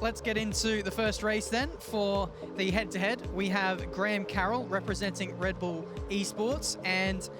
let's get into the first race then. For the head-to-head, we have Graham Carroll representing Red Bull Esports, and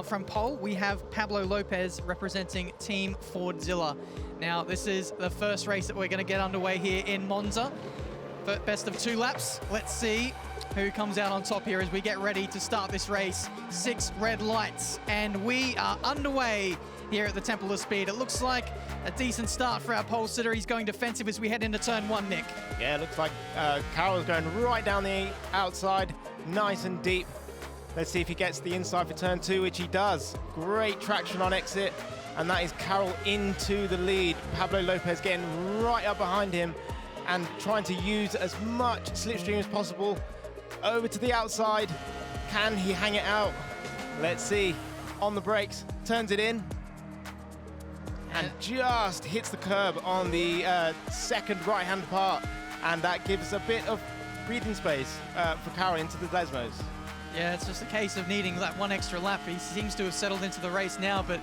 from pole, we have Pablo Lopez representing Team Fordzilla. Now, this is the first race that we're going to get underway here in Monza. But best of 2 laps. Let's see who comes out on top here as we get ready to start this race. 6 red lights, and we are underway here at the Temple of Speed. It looks like a decent start for our pole sitter. He's going defensive as we head into turn 1, Nick. Yeah, it looks like Carroll's going right down the outside, nice and deep. Let's see if he gets the inside for turn 2, which he does. Great traction on exit, and that is Carroll into the lead. Pablo Lopez getting right up behind him and trying to use as much slipstream as possible. Over to the outside. Can he hang it out? Let's see. On the brakes, turns it in, and just hits the curb on the second right-hand part, and that gives a bit of breathing space for Carroll into the Lesmos. Yeah, it's just a case of needing that 1 extra lap. He seems to have settled into the race now, but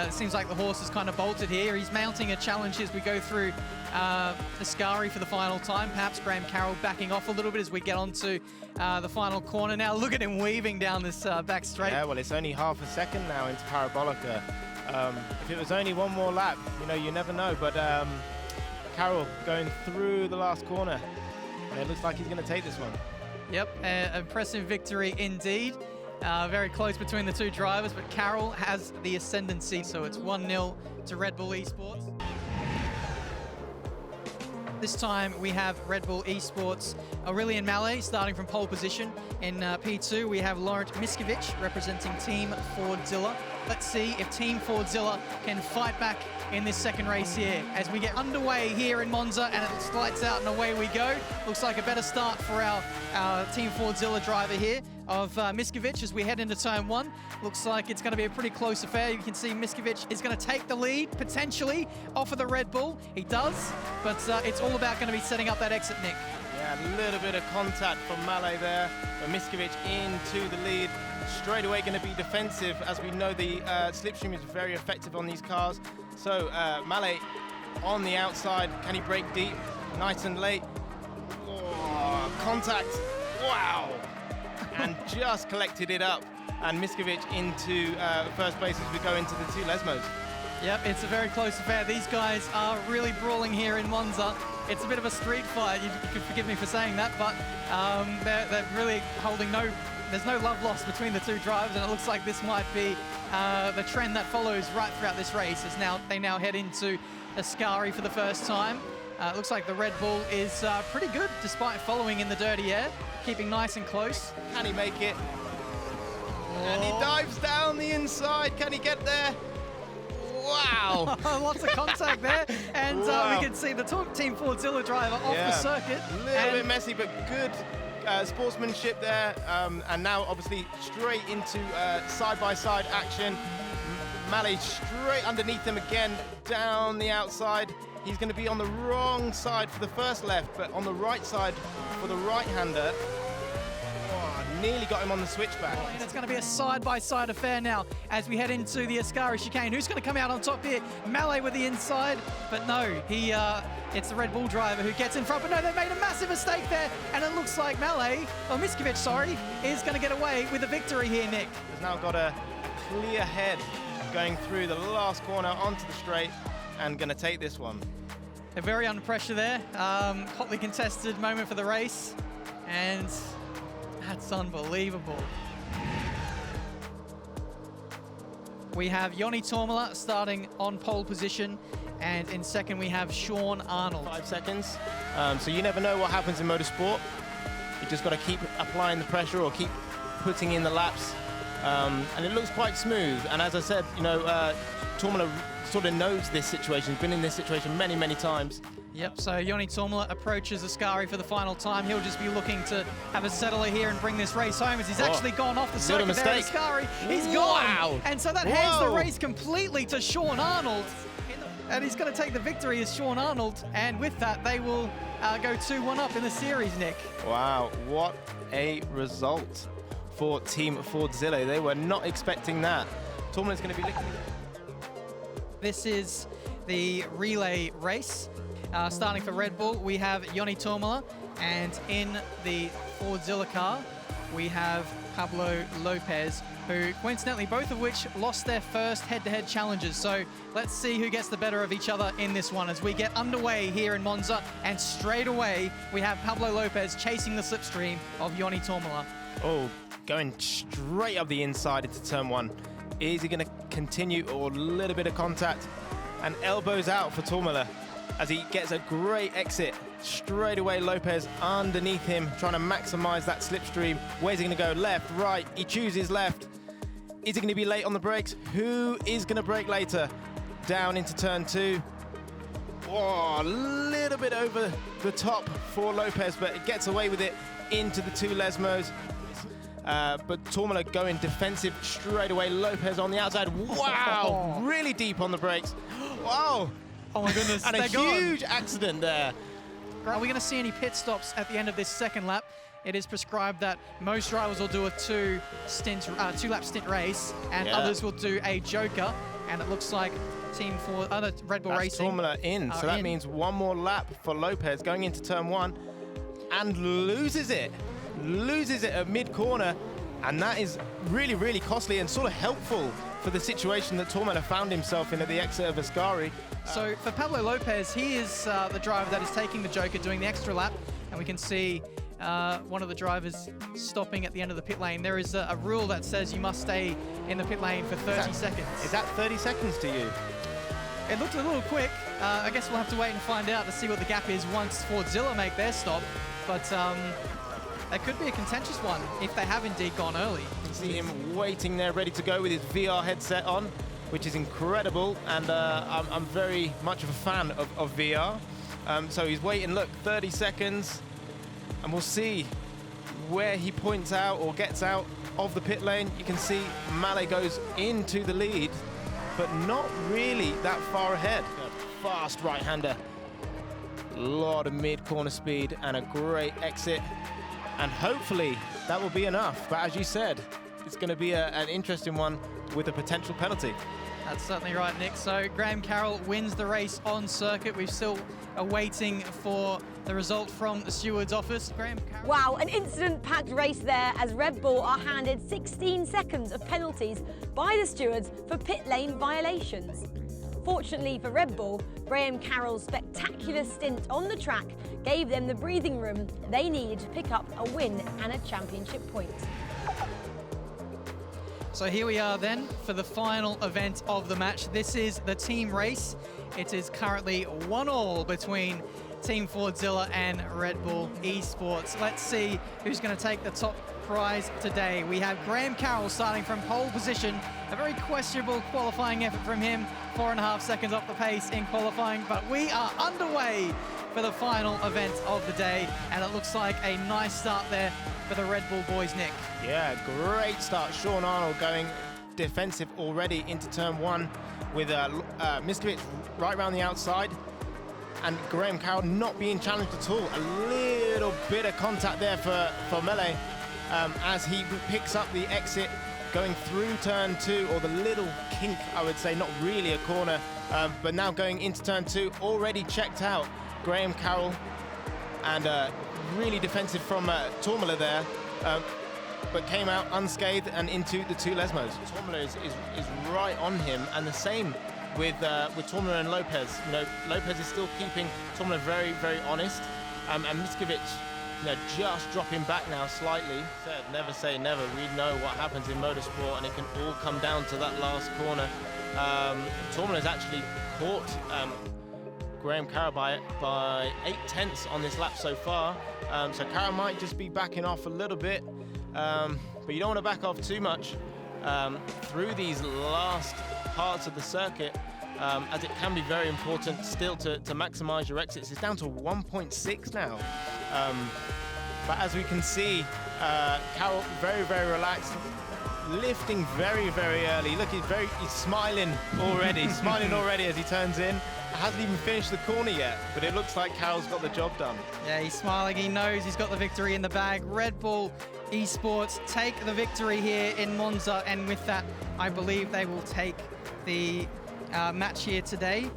it seems like the horse is kind of bolted here. He's mounting a challenge as we go through Ascari for the final time. Perhaps Graham Carroll backing off a little bit as we get onto the final corner. Now look at him weaving down this back straight. Yeah, well, it's only half a second now into Parabolica. If it was only 1 more lap, you never know. But Carroll going through the last corner, and it looks like he's going to take this one. Yep, impressive victory indeed. Very close between the 2 drivers, but Carroll has the ascendancy, so it's 1-0 to Red Bull Esports. This time we have Red Bull Esports, Aurelian Mallet starting from pole position. In P2 we have Laurent Miskovic representing Team Fordzilla. Let's see if Team Fordzilla can fight back in this second race here as we get underway here in Monza, and it lights out and away we go. Looks like a better start for our Team Fordzilla driver here of Miskovic as we head into turn 1. Looks like it's going to be a pretty close affair. You can see Miskovic is going to take the lead potentially off of the Red Bull. He does, but it's all about going to be setting up that exit, Nick. Yeah, a little bit of contact from Mallet there, but Miskovic into the lead. Straight away going to be defensive, as we know the slipstream is very effective on these cars. So Mallet on the outside, can he break deep? Nice and late. Oh, contact, wow! And just collected it up. And Miskovic into first place as we go into the 2 Lesmos. Yep, it's a very close affair. These guys are really brawling here in Monza. It's a bit of a street fight. You can forgive me for saying that, but they're really holding there's no love lost between the 2 drivers, and it looks like this might be the trend that follows right throughout this race. They now head into Ascari for the first time. It looks like the Red Bull is pretty good despite following in the dirty air, keeping nice and close. Can he make it? And he dives down the inside. Can he get there? Wow! Lots of contact there, and wow. We can see the Team Fordzilla driver off the circuit. A little bit messy, but good sportsmanship there. And now, obviously, straight into side-by-side action. Mallet straight underneath him again, down the outside. He's going to be on the wrong side for the first left, but on the right side for the right-hander. Nearly got him on the switchback. And it's going to be a side-by-side affair now as we head into the Ascari chicane. Who's going to come out on top here? Mallet with the inside, but no, it's the Red Bull driver who gets in front. But no, they made a massive mistake there, and it looks like Miskovic, is going to get away with the victory here, Nick. Has now got a clear head going through the last corner onto the straight and going to take this one. They're very under pressure there. Hotly contested moment for the race, and that's unbelievable. We have Joni Tormala starting on pole position, and in second we have Sean Arnold. 5 seconds. So you never know what happens in motorsport. You just got to keep applying the pressure or keep putting in the laps. And it looks quite smooth. And as I said, Tormala sort of knows this situation. He's been in this situation many, many times. Yep, so Joni Tormala approaches Ascari for the final time. He'll just be looking to have a settler here and bring this race home, as he's actually gone off the circuit there at Ascari. He's gone! And so that hands the race completely to Sean Arnold. And he's going to take the victory as Sean Arnold. And with that, they will go 2-1 up in the series, Nick. Wow, what a result for Team Fordzilla. They were not expecting that. Tormala's going to be looking. This is the relay race. Starting for Red Bull, we have Joni Toomala, and in the Fordzilla car, we have Pablo Lopez, who coincidentally, both of which lost their first head-to-head challenges. So let's see who gets the better of each other in this one as we get underway here in Monza. And straight away, we have Pablo Lopez chasing the slipstream of Joni Toomala. Oh, going straight up the inside into turn 1. Is he going to continue, or a little bit of contact? And elbows out for Toomala as he gets a great exit. Straight away, Lopez underneath him, trying to maximize that slipstream. Where's he going to go? Left, right? He chooses left. Is he going to be late on the brakes? Who is going to brake later? Down into turn 2. Oh, a little bit over the top for Lopez, but it gets away with it into the 2 Lesmos. But Toomala going defensive straight away. Lopez on the outside. Wow, really deep on the brakes. Wow. Oh my goodness, and a huge accident there. Are we going to see any pit stops at the end of this second lap? It is prescribed that most drivers will do a two-lap stint race, and others will do a joker. And it looks like Red Bull Racing. Toomala in, so that means one more lap for Lopez going into turn 1, and loses it at mid-corner, and that is really, really costly and sort of helpful for the situation that Toomala found himself in at the exit of Ascari. So for Pablo Lopez, he is the driver that is taking the joker, doing the extra lap, and we can see one of the drivers stopping at the end of the pit lane. There is a rule that says you must stay in the pit lane for 30 seconds. Is that 30 seconds to you? It looked a little quick. I guess we'll have to wait and find out to see what the gap is once Fordzilla make their stop. But that could be a contentious one if they have indeed gone early. You see him waiting there, ready to go with his VR headset on, which is incredible, and I'm very much of a fan of VR. So he's waiting, look, 30 seconds, and we'll see where he points out or gets out of the pit lane. You can see Malé goes into the lead, but not really that far ahead. A fast right-hander, a lot of mid-corner speed, and a great exit. And hopefully that will be enough. But as you said, it's going to be an interesting one with a potential penalty. That's certainly right, Nick. So Graham Carroll wins the race on circuit. We're still awaiting for the result from the steward's office. Graham Carroll. Wow, an incident-packed race there as Red Bull are handed 16 seconds of penalties by the stewards for pit lane violations. Fortunately for Red Bull, Graham Carroll's spectacular stint on the track gave them the breathing room they needed to pick up a win and a championship point. So here we are then for the final event of the match. This is the team race. It is currently 1-1 between Team Fordzilla and Red Bull Esports. Let's see who's going to take the top prize today. We have Graham Carroll starting from pole position. A very questionable qualifying effort from him. 4.5 seconds off the pace in qualifying, but we are underway for the final event of the day, and it looks like a nice start there for the Red Bull boys, Nick. Yeah, great start. Sean Arnold going defensive already into turn 1 with Miskovic right around the outside, and Graham Carroll not being challenged at all. A little bit of contact there for Malé as he picks up the exit going through turn 2, or the little kink, I would say, not really a corner, but now going into turn 2, already checked out. Graham Carroll, and really defensive from Toomala there, but came out unscathed and into the 2 Lesmos. Toomala is right on him, and the same with Toomala and Lopez. You know, Lopez is still keeping Toomala very, very honest, and Miskovic, you know, just dropping back now slightly. Said, never say never. We know what happens in motorsport, and it can all come down to that last corner. Toomala's actually caught Graham Carroll by 0.8 on this lap so far. So Carroll might just be backing off a little bit, but you don't want to back off too much through these last parts of the circuit, as it can be very important still to maximize your exits. It's down to 1.6 now. But as we can see, Carroll very, very relaxed, lifting very, very early. Look, he's smiling already, as he turns in. Hasn't even finished the corner yet, but it looks like Carroll's got the job done. Yeah, he's smiling. He knows he's got the victory in the bag. Red Bull Esports take the victory here in Monza, and with that, I believe they will take the match here today.